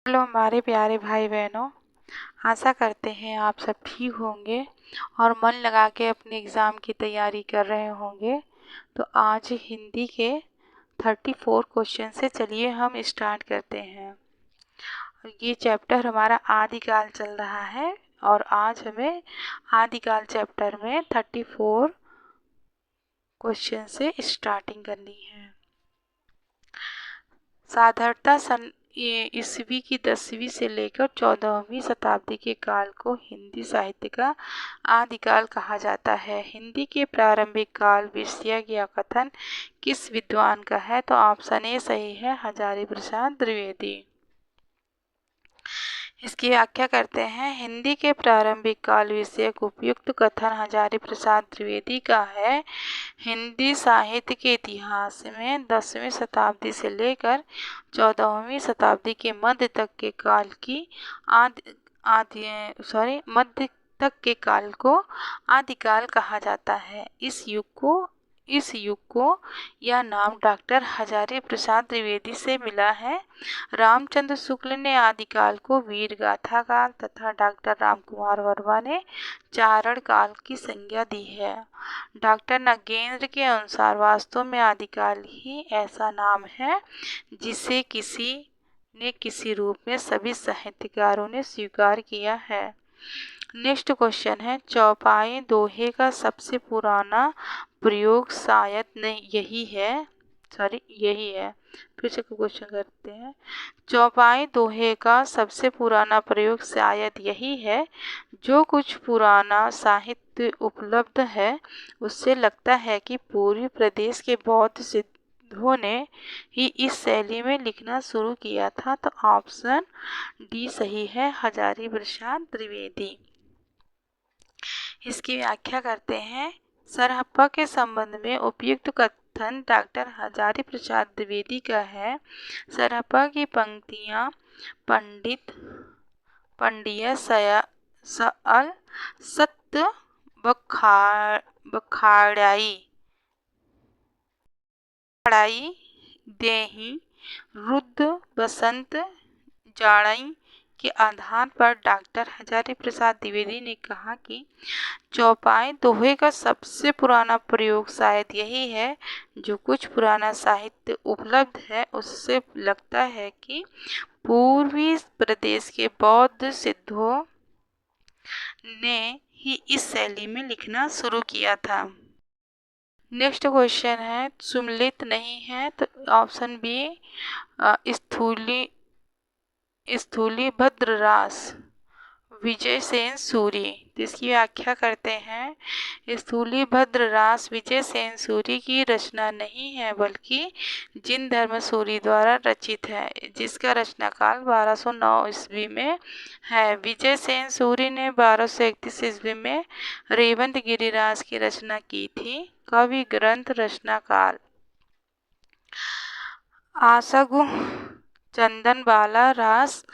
Hello हमारे प्यारे भाई बहनों, आशा करते हैं आप सब ठीक होंगे और मन लगा के अपने एग्ज़ाम की तैयारी कर रहे होंगे। तो आज हिंदी के 34 क्वेश्चन से चलिए हम स्टार्ट करते हैं। ये चैप्टर हमारा आदिकाल चल रहा है और आज हमें आदिकाल चैप्टर में 34 क्वेश्चन से स्टार्टिंग करनी है। साधारणतः सन ईस्वी की 10वीं से लेकर 14वीं शताब्दी के काल को हिंदी साहित्य का आदिकाल कहा जाता है। हिंदी के प्रारंभिक काल विषय या कथन किस विद्वान का है? तो ऑप्शन ए सही है, हजारी प्रसाद द्विवेदी। इसकी व्याख्या करते हैं। हिंदी के प्रारंभिक काल विषयक उपयुक्त कथन हजारी प्रसाद द्विवेदी का है। हिंदी साहित्य के इतिहास में 10वीं शताब्दी से लेकर 14वीं शताब्दी के मध्य तक के काल की मध्य तक के काल को आदिकाल कहा जाता है। इस युग को यह नाम डॉक्टर हजारी प्रसाद द्विवेदी से मिला है। रामचंद्र शुक्ल ने आदिकाल को वीर गाथा काल तथा डॉक्टर रामकुमार वर्मा ने चारण काल की संज्ञा दी है। डॉक्टर नगेंद्र के अनुसार वास्तव में आदिकाल ही ऐसा नाम है जिसे किसी रूप में सभी साहित्यकारों ने स्वीकार किया है। नेक्स्ट क्वेश्चन है, चौपाई दोहे का सबसे पुराना प्रयोग शायद नहीं यही है फिर से क्वेश्चन करते हैं। चौपाई दोहे का सबसे पुराना प्रयोग शायद यही है। जो कुछ पुराना साहित्य उपलब्ध है उससे लगता है कि पूर्वी प्रदेश के बौद्ध सिद्धों ने ही इस शैली में लिखना शुरू किया था। तो ऑप्शन डी सही है, हजारी प्रसाद द्विवेदी। इसकी व्याख्या करते हैं। सरहप्पा के संबंध में उपयुक्त कथन डॉक्टर हजारी प्रसाद द्विवेदी का है। सरहप्पा की पंक्तियाँ पंडिया सअल सत्य बखाड़ाई देही रुद्र बसंत जाड़ई के आधार पर डॉक्टर हजारी प्रसाद द्विवेदी ने कहा कि चौपाई दोहे का सबसे पुराना प्रयोग शायद यही है। जो कुछ पुराना साहित्य उपलब्ध है उससे लगता है कि पूर्वी प्रदेश के बौद्ध सिद्धों ने ही इस शैली में लिखना शुरू किया था। नेक्स्ट क्वेश्चन है, सुमलित नहीं है तो ऑप्शन बी स्थूली भद्ररास विजय सेन सूरी। तो इसकी व्याख्या करते हैं। स्थूली भद्ररास विजय सेन सूरी की रचना नहीं है बल्कि जिन धर्म सूरी द्वारा रचित है, जिसका रचना काल 1209 ईस्वी में है। विजय सेन सूरी ने 1231 ईस्वी में रेवंत गिरिराज की रचना की थी। कवि ग्रंथ रचना काल आसगु चंदन बाला रास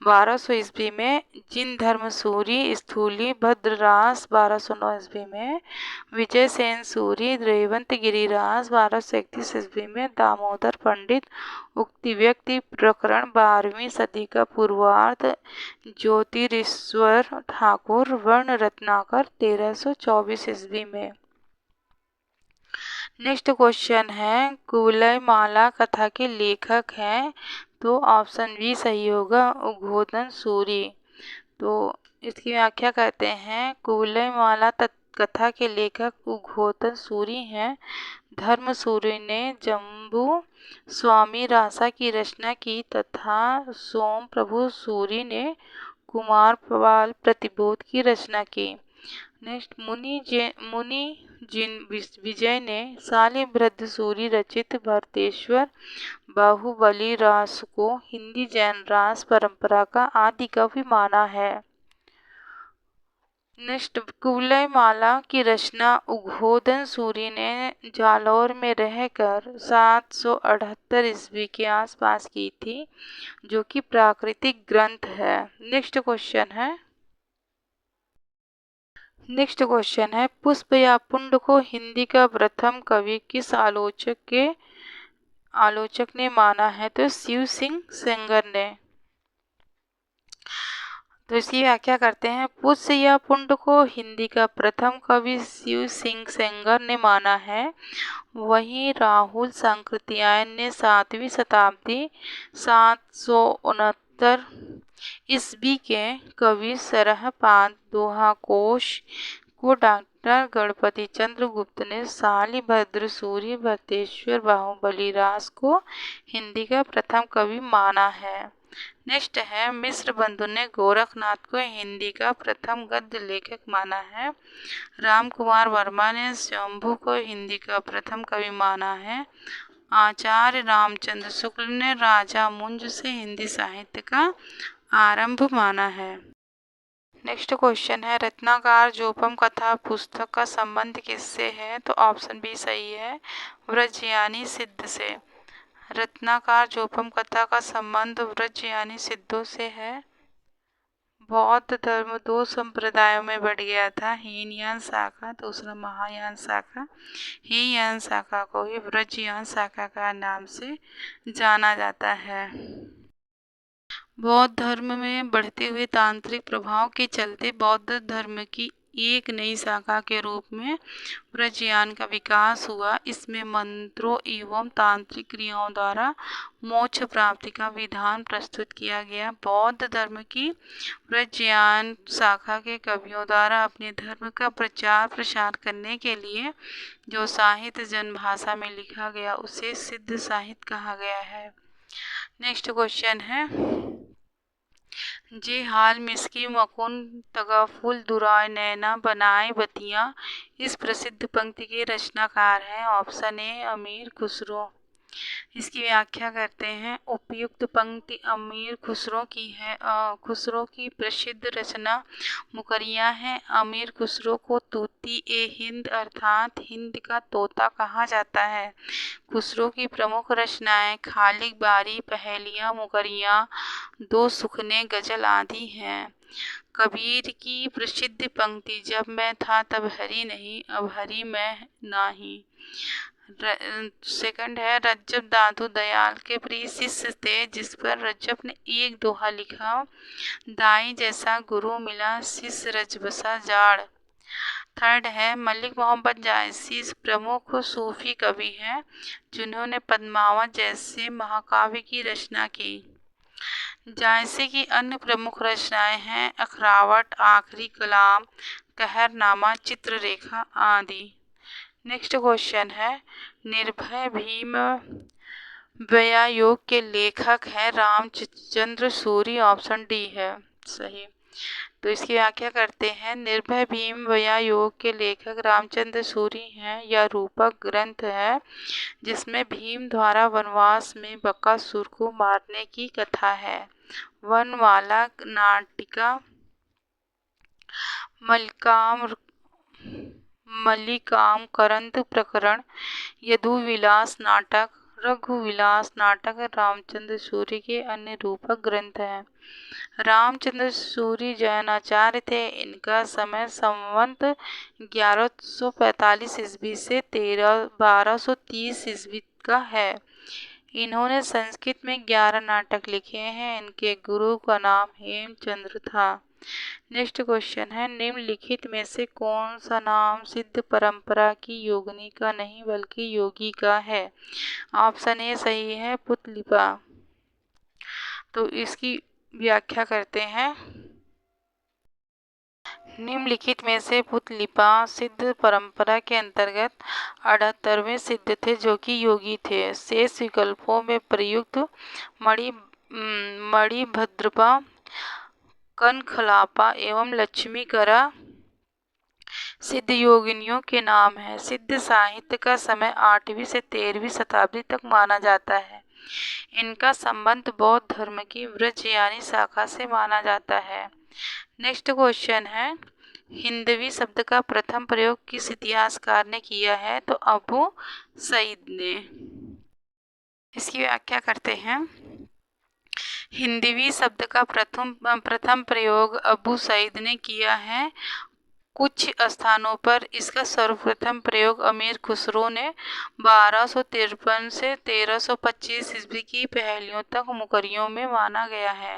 1200 ईस्वी में, जिन धर्म सूरी स्थूली भद्ररास 1209 ईस्वी में, विजय सेन सूरी रेवंत गिरिरास 1231 ईस्वी में, दामोदर पंडित उक्ति व्यक्ति प्रकरण 12वीं सदी का पूर्वार्ध, ज्योतिरीश्वर ठाकुर वर्ण रत्नाकर 1324 ईस्वी में। नेक्स्ट क्वेश्चन है, कुवलय माला कथा के लेखक हैं? तो ऑप्शन बी सही होगा, उद्बोधन सूरी। तो इसकी व्याख्या करते हैं। कुवलय माला कथा के लेखक उद्बोधन सूरी हैं। धर्म सूरी ने जम्बू स्वामी रासा की रचना की तथा सोम प्रभु सूरी ने कुमार पाल प्रतिबोध की रचना की। नेक्स्ट, मुनि विजय ने शालिभद्र सूरी रचित भरतेश्वर बाहुबली रास को हिंदी जैन रास परंपरा का आदि कवि माना है। नेक्स्ट, कुवलय माला की रचना उद्बोधन सूरी ने जालौर में रहकर 778 ईस्वी के आसपास की थी, जो कि प्राकृतिक ग्रंथ है। नेक्स्ट क्वेश्चन है, पुष्प या पुंड को हिंदी का प्रथम कवि किस आलोचक ने माना है? तो शिव सिंह सेंगर ने। तो इसकी व्याख्या करते हैं। पुष्य या पुंड को हिंदी का प्रथम कवि शिव सिंह सेंगर ने माना है। वहीं राहुल सांकृत्यायन ने 7वीं शताब्दी 769 ईस्वी के कवि सरहपाद दोहाकोश को डॉक्टर गणपति चंद्र गुप्त ने शालिभद्र सूर्य भरतेश्वर बाहुबली रास को हिंदी का प्रथम कवि माना है। नेक्स्ट है, मिश्र बंधु ने गोरखनाथ को हिंदी का प्रथम गद्य लेखक माना है। राम कुमार वर्मा ने शंभू को हिंदी का प्रथम कवि माना है। आचार्य रामचंद्र शुक्ल ने राजा मुंज से हिंदी साहित्य का आरंभ माना है। नेक्स्ट क्वेश्चन है, रत्नाकर जोपम कथा पुस्तक का संबंध किससे है? तो ऑप्शन बी सही है, व्रज यानी सिद्ध से। रत्नाकर जोपम कथा का संबंध व्रज यानी सिद्धों से है। बौद्ध धर्म 2 संप्रदायों में बढ़ गया था, हीनयान शाखा, दूसरा महायान शाखा। हीनयान शाखा को ही व्रजयान शाखा का नाम से जाना जाता है। बौद्ध धर्म में बढ़ते हुए तांत्रिक प्रभाव के चलते बौद्ध धर्म की एक नई शाखा के रूप में व्रजयान का विकास हुआ। इसमें मंत्रों एवं तांत्रिक क्रियाओं द्वारा मोक्ष प्राप्ति का विधान प्रस्तुत किया गया। बौद्ध धर्म की व्रजयान शाखा के कवियों द्वारा अपने धर्म का प्रचार प्रसार करने के लिए जो साहित्य जनभाषा में लिखा गया उसे सिद्ध साहित्य कहा गया है। नेक्स्ट क्वेश्चन है, जे हाल मिसकी मकुन तगाफुल दुराय नैना बनाए बतिया इस प्रसिद्ध पंक्ति के रचनाकार हैं। ऑप्शन ए अमीर खुसरो। इसकी व्याख्या करते हैं। उपयुक्त पंक्ति अमीर खुसरो की है। खुसरो की प्रसिद्ध रचना मुकरिया है। अमीर खुसरो को तूती ए हिंद अर्थात हिंद का तोता कहा जाता है। खुसरो की प्रमुख रचनाएं खालिक बारी, पहेलियां, मुकरिया, 2 सुखने, गजल आदि हैं। कबीर की प्रसिद्ध पंक्ति जब मैं था तब हरि नहीं, अब हरि मैं नाही। सेकंड है, रज्जब दादू दयाल के प्रिय शिष्य थे जिस पर रज्जब ने एक दोहा लिखा, दाई जैसा गुरु मिला शिष्य रजबसा जाड़। थर्ड है, मलिक मोहम्मद जायसी प्रमुख सूफी कवि हैं जिन्होंने पद्मावत जैसे महाकाव्य की रचना की। जायसी की अन्य प्रमुख रचनाएं हैं अखरावट, आखिरी कलाम, कहरनामा, चित्ररेखा आदि। नेक्स्ट क्वेश्चन है, निर्भय भीम व्यायोग के लेखक है रामचंद्र सूरी। ऑप्शन डी है सही। तो इसकी व्याख्या करते हैं। निर्भय भीम व्यायोग के लेखक रामचंद्र सूरी हैं। यह रूपक ग्रंथ है जिसमें भीम द्वारा वनवास में बकासुर को मारने की कथा है। वनमाला नाटिका, मल्लिकाम करंत प्रकरण, यदुविलास नाटक, रघुविलास नाटक रामचंद्र सूरी के अन्य रूपक ग्रंथ हैं। रामचंद्र सूरी जैनाचार्य थे। इनका समय संवत 1145 ईस्वी से 1230 ईस्वी का है। इन्होंने संस्कृत में 11 नाटक लिखे हैं। इनके गुरु का नाम हेमचंद्र था। नेक्स्ट क्वेश्चन है, निम्नलिखित में से कौन सा नाम सिद्ध परंपरा की योगिनी का नहीं बल्कि योगी का है? ऑप्शन ए सही है, पुतलिपा। तो इसकी व्याख्या करते हैं। निम्नलिखित में से पुतलिपा सिद्ध परंपरा के अंतर्गत 78वें सिद्ध थे जो कि योगी थे। शेष विकल्पों में प्रयुक्त मणिभद्रपा, कनखलापा एवं लक्ष्मीकरा सिद्ध योगिनियों के नाम हैं। सिद्ध साहित्य का समय 8वीं से 13वीं शताब्दी तक माना जाता है। इनका संबंध बौद्ध धर्म की व्रजयानी शाखा से माना जाता है। नेक्स्ट क्वेश्चन है, हिंदवी शब्द का प्रथम प्रयोग किस इतिहासकार ने किया है? तो अबू सईद ने। इसकी व्याख्या करते हैं। हिंदवी शब्द का प्रथम प्रयोग अबू सईद ने किया है। कुछ स्थानों पर इसका सर्वप्रथम प्रयोग अमीर खुसरो ने 1253 से 1325 ईस्वी की पहलियों तक मुकरियों में माना गया है।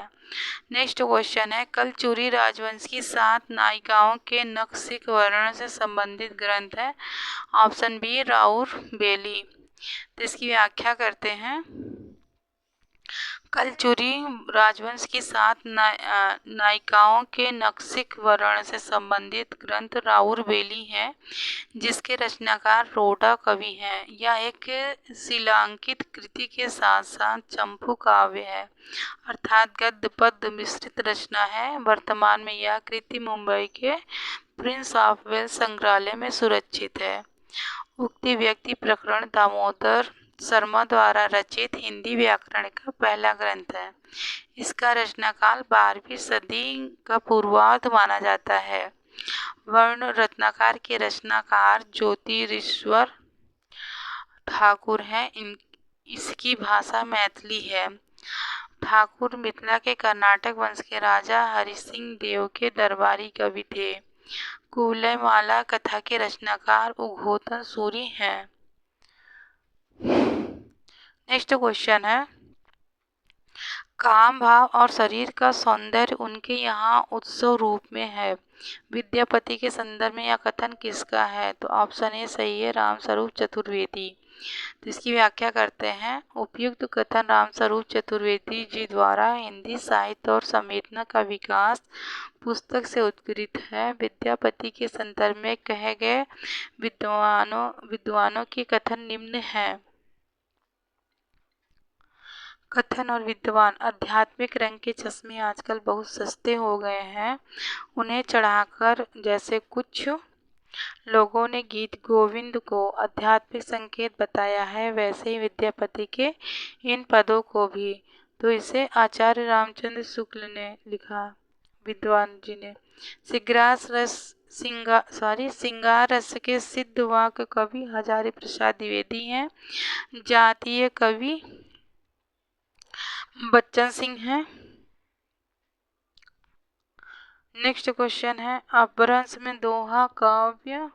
नेक्स्ट क्वेश्चन है, कलचुरी राजवंश की 7 नायिकाओं के नक्सिक वर्ण से संबंधित ग्रंथ है। ऑप्शन बी राउर बेली। तो इसकी व्याख्या करते हैं। कलचुरी राजवंश की 7 नायिकाओं के नक्सिक वर्ण से संबंधित ग्रंथ राउर बेली है, जिसके रचनाकार रोडा कवि हैं। यह एक शिलांकित कृति के साथ साथ चंपू काव्य है, अर्थात गद्य पद्य मिश्रित रचना है। वर्तमान में यह कृति मुंबई के प्रिंस ऑफ वेल्स संग्रहालय में सुरक्षित है। उक्ति व्यक्ति प्रकरण दामोदर शर्मा द्वारा रचित हिंदी व्याकरण का पहला ग्रंथ है। इसका रचनाकाल 12वीं सदी का पूर्वार्ध माना जाता है। वर्ण रत्नाकर के रचनाकार ज्योतिरीश्वर ठाकुर हैं। इसकी भाषा मैथिली है। ठाकुर मिथिला के कर्नाटक वंश के राजा हरिसिंह देव के दरबारी कवि थे। कुवलयमाला कथा के रचनाकार उद्घोतन सूरी हैं। नेक्स्ट क्वेश्चन है, काम भाव और शरीर का सौंदर्य उनके यहाँ उत्सव रूप में है। विद्यापति के संदर्भ में यह कथन किसका है? तो ऑप्शन ए सही है, रामस्वरूप चतुर्वेदी। तो इसकी व्याख्या करते हैं। उपयुक्त कथन रामस्वरूप चतुर्वेदी जी द्वारा हिंदी साहित्य और संवेदना का विकास पुस्तक से उद्धृत है। विद्यापति के संदर्भ में कहे गए विद्वानों के कथन निम्न हैं। कथन और विद्वान, आध्यात्मिक रंग के चश्मे आजकल बहुत सस्ते हो गए हैं। उन्हें चढ़ाकर जैसे कुछ लोगों ने गीत गोविंद को आध्यात्मिक संकेत बताया है, वैसे ही विद्यापति के इन पदों को भी। तो इसे आचार्य रामचंद्र शुक्ल ने लिखा, विद्वान जी ने। सिंगार रस के सिद्ध वाक कवि हजारी प्रसाद द्विवेदी हैं। जातीय कवि बच्चन सिंह हैं। नेक्स्ट क्वेश्चन है, अपभ्रंश में दोहा काव्य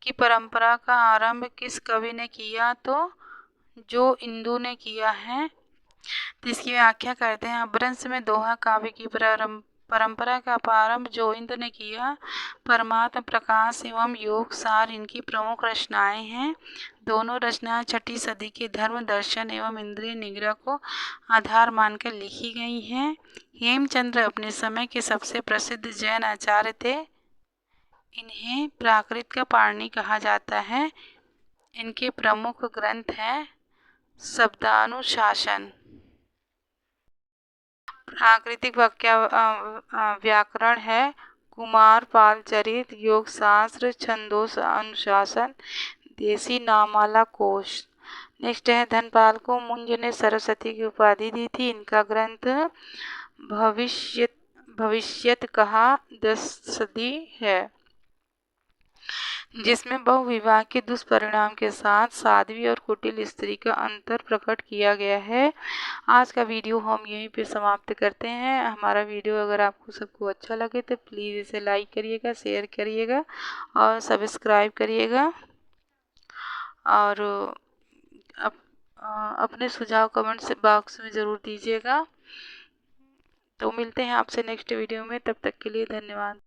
की परंपरा का आरंभ किस कवि ने किया? तो जो इंदु ने किया है। तो इसकी व्याख्या करते हैं। अपभ्रंश में दोहा काव्य की परंपरा का प्रारंभ जो इंद्र ने किया। परमात्म प्रकाश एवं योग सार इनकी प्रमुख रचनाएं हैं। दोनों रचनाएं 6ठी सदी के धर्म दर्शन एवं इंद्रिय निग्रह को आधार मानकर लिखी गई हैं। हेमचंद्र अपने समय के सबसे प्रसिद्ध जैन आचार्य थे। इन्हें प्राकृत का पाणिनि कहा जाता है। इनके प्रमुख ग्रंथ हैं शब्दानुशासन, प्राकृतिक व्याकरण है, कुमार पाल चरित, योग शास्त्र, छंदोस अनुशासन, देसी नामाला कोश। नेक्स्ट है, धनपाल को मुंज ने सरस्वती की उपाधि दी थी। इनका ग्रंथ भविष्यत कहा 10 सदी है, जिसमें बहुविवाह के दुष्परिणाम के साथ साध्वी और कुटिल स्त्री का अंतर प्रकट किया गया है। आज का वीडियो हम यहीं पे समाप्त करते हैं। हमारा वीडियो अगर आपको सबको अच्छा लगे तो प्लीज़ इसे लाइक करिएगा, शेयर करिएगा और सब्सक्राइब करिएगा। और अपने सुझाव कमेंट बॉक्स में ज़रूर दीजिएगा। तो मिलते हैं आपसे नेक्स्ट वीडियो में, तब तक के लिए धन्यवाद।